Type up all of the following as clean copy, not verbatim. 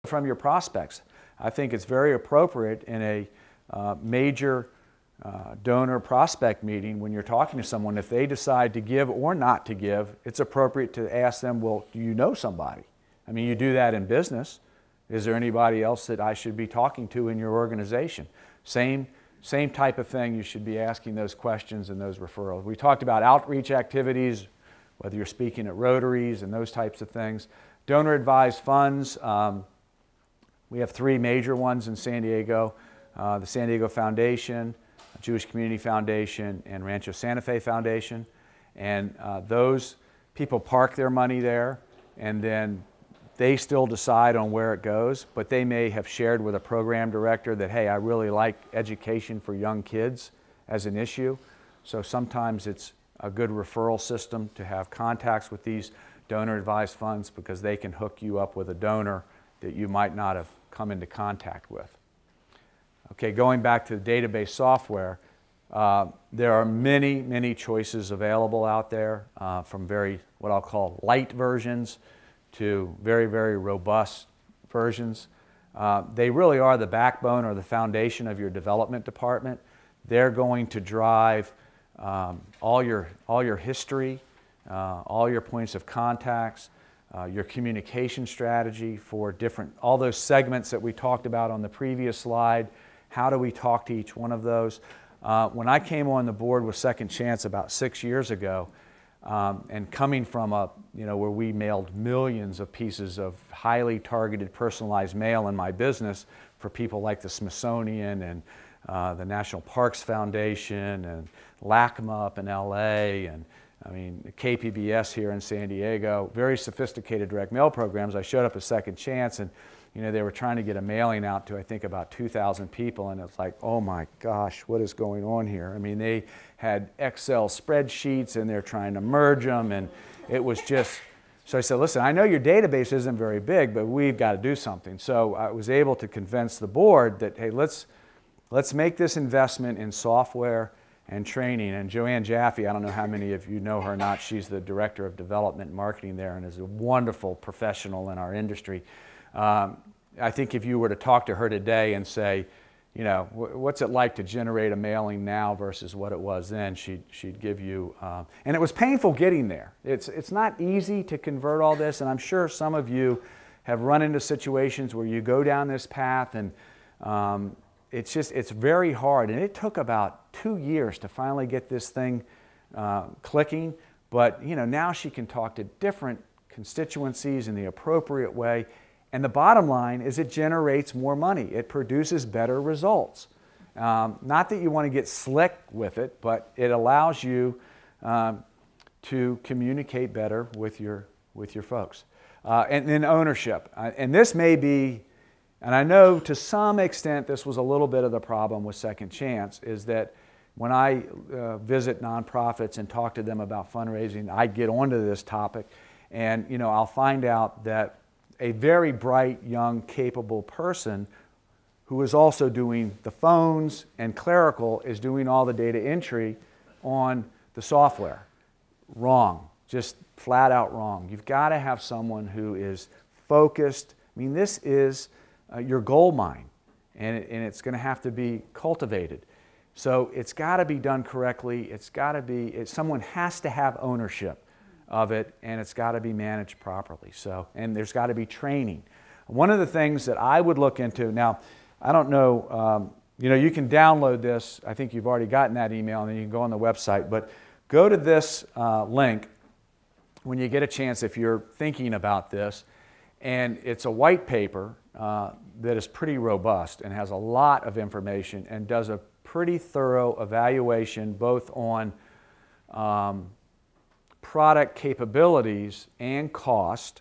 from your prospects. I think it's very appropriate in a major donor prospect meeting when you're talking to someone, if they decide to give or not to give, it's appropriate to ask them, well, do you know somebody? I mean, you do that in business. Is there anybody else that I should be talking to in your organization? Same type of thing, you should be asking those questions and those referrals. We talked about outreach activities, whether you're speaking at Rotaries and those types of things. Donor advised funds, we have 3 major ones in San Diego. The San Diego Foundation, Jewish Community Foundation, and Rancho Santa Fe Foundation. And those people park their money there, and then they still decide on where it goes, but they may have shared with a program director that, hey, I really like education for young kids as an issue. So sometimes it's a good referral system to have contacts with these donor advised funds because they can hook you up with a donor that you might not have come into contact with. Okay, going back to the database software, there are many, many choices available out there from very, what I'll call light versions to very, very robust versions. They really are the backbone or the foundation of your development department. They're going to drive all your history, all your points of contacts, your communication strategy for all those segments that we talked about on the previous slide. How do we talk to each one of those? When I came on the board with Second Chance about 6 years ago, and coming from where we mailed millions of pieces of highly targeted, personalized mail in my business for people like the Smithsonian and the National Parks Foundation and LACMA up in LA, and I mean KPBS here in San Diego, very sophisticated direct mail programs. I showed up at Second Chance, and they were trying to get a mailing out to, I think, about 2,000 people, and it's like, oh my gosh, what is going on here? I mean, they had Excel spreadsheets, and they're trying to merge them, and it was just, so I said, listen, I know your database isn't very big, but we've got to do something. So I was able to convince the board that, hey, let's make this investment in software and training. And Joanne Jaffe, I don't know how many of you know her or not, she's the Director of Development and Marketing there and is a wonderful professional in our industry. I think if you were to talk to her today and say, what's it like to generate a mailing now versus what it was then, she'd give you, and it was painful getting there. It's not easy to convert all this, and I'm sure some of you have run into situations where you go down this path, and it's very hard, and it took about 2 years to finally get this thing clicking, but now she can talk to different constituencies in the appropriate way. And the bottom line is it generates more money. It produces better results. Not that you want to get slick with it, but it allows you to communicate better with your folks. And then ownership. And this may be, and I know to some extent this was a little bit of the problem with Second Chance, is that when I visit nonprofits and talk to them about fundraising, I get onto this topic, and I'll find out that a very bright, young, capable person who is also doing the phones and clerical is doing all the data entry on the software. Wrong. Just flat out wrong. You've got to have someone who is focused. I mean, this is your gold mine, and it's going to have to be cultivated. So it's got to be done correctly. It's got to be, someone has to have ownership of it, and it's got to be managed properly. So, and there's got to be training. One of the things that I would look into, now, I don't know, you can download this. I think you've already gotten that email, and then you can go on the website, but go to this link when you get a chance if you're thinking about this, and it's a white paper that is pretty robust and has a lot of information and does a pretty thorough evaluation both on product capabilities and cost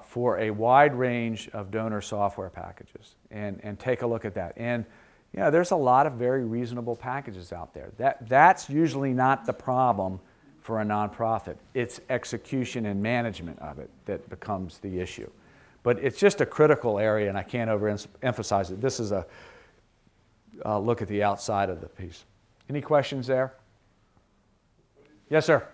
for a wide range of donor software packages, and take a look at that. And there's a lot of very reasonable packages out there. That's usually not the problem for a nonprofit. It's execution and management of it that becomes the issue. But it's just a critical area, and I can't overemphasize it. This is a look at the outside of the piece. Any questions there? Yes, sir.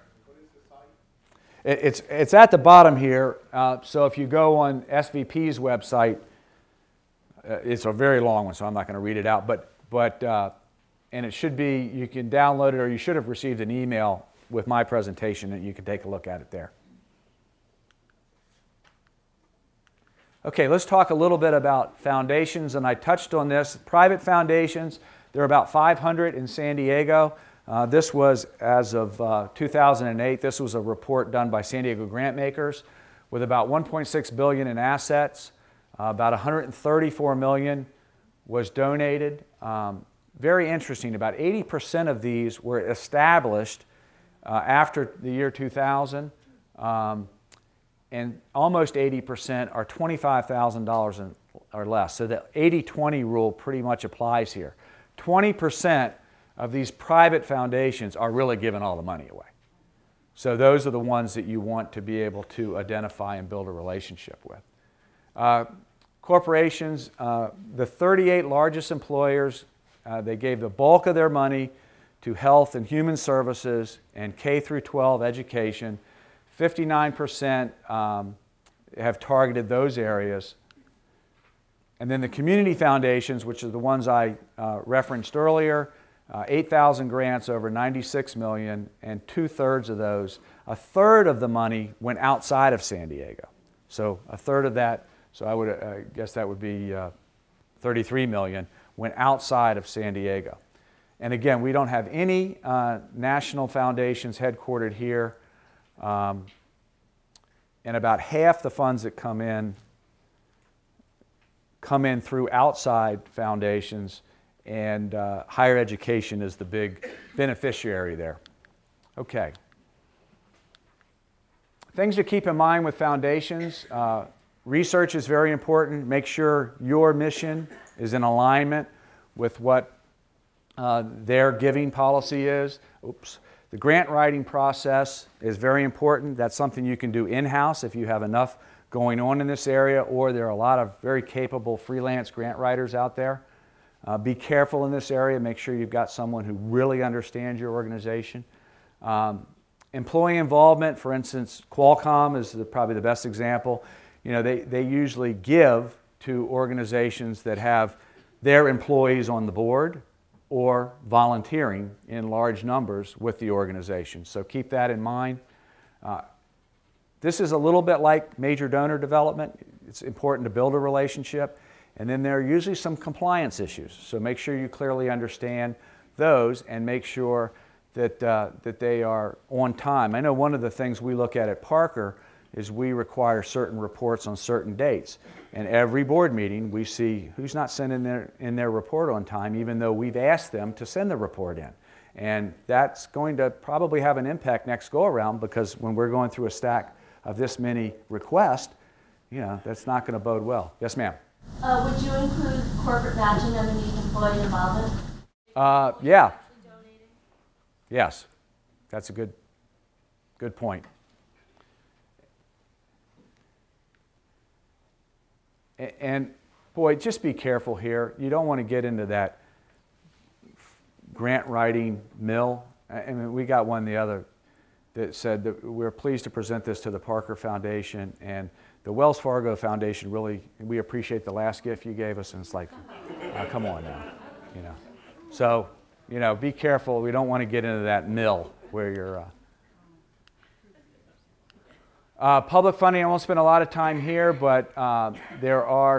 It's at the bottom here. So if you go on SVP's website, it's a very long one, so I'm not going to read it out. And it should be, you can download it, or you should have received an email with my presentation, and you can take a look at it there. Okay, let's talk a little bit about foundations, and I touched on this. Private foundations, there are about 500 in San Diego. This was as of 2008. This was a report done by San Diego Grantmakers with about $1.6 billion in assets. About $134 million was donated. Very interesting, about 80% of these were established after the year 2000. And almost 80% are $25,000 or less. So the 80-20 rule pretty much applies here. 20% of these private foundations are really giving all the money away. So those are the ones that you want to be able to identify and build a relationship with. Corporations, the 38 largest employers, they gave the bulk of their money to health and human services and K through 12 education. 59% have targeted those areas. And then the community foundations, which are the ones I referenced earlier, 8,000 grants over 96 million, and 2/3 of those, a third of the money went outside of San Diego. So a third of that, so I would guess that would be 33 million, went outside of San Diego. And again, we don't have any national foundations headquartered here. And about half the funds that come in through outside foundations, and higher education is the big beneficiary there. Okay. Things to keep in mind with foundations. Research is very important. Make sure your mission is in alignment with what their giving policy is. Oops. The grant writing process is very important. That's something you can do in-house if you have enough going on in this area, or there are a lot of very capable freelance grant writers out there. Be careful in this area. Make sure you've got someone who really understands your organization. Employee involvement, for instance, Qualcomm is probably the best example. You know, they usually give to organizations that have their employees on the board or volunteering in large numbers with the organization. So keep that in mind. This is a little bit like major donor development. It's important to build a relationship. And then there are usually some compliance issues. So make sure you clearly understand those and make sure that, that they are on time. I know one of the things we look at Parker is we require certain reports on certain dates. And every board meeting we see who's not sending in their report on time, even though we've asked them to send the report in. And that's going to probably have an impact next go around, because when we're going through a stack of this many requests, you know, that's not going to bode well. Yes, ma'am? Would you include corporate matching underneath employee involvement? Yeah. Yes, that's a good point. And boy, just be careful here. You don't want to get into that grant writing mill. I mean, we got one the other that said that we're pleased to present this to the Parker Foundation, and the Wells Fargo Foundation really, we appreciate the last gift you gave us. And it's like, oh, come on now, you know. So, you know, be careful. We don't want to get into that mill where you're. Public funding, I won't spend a lot of time here, but there are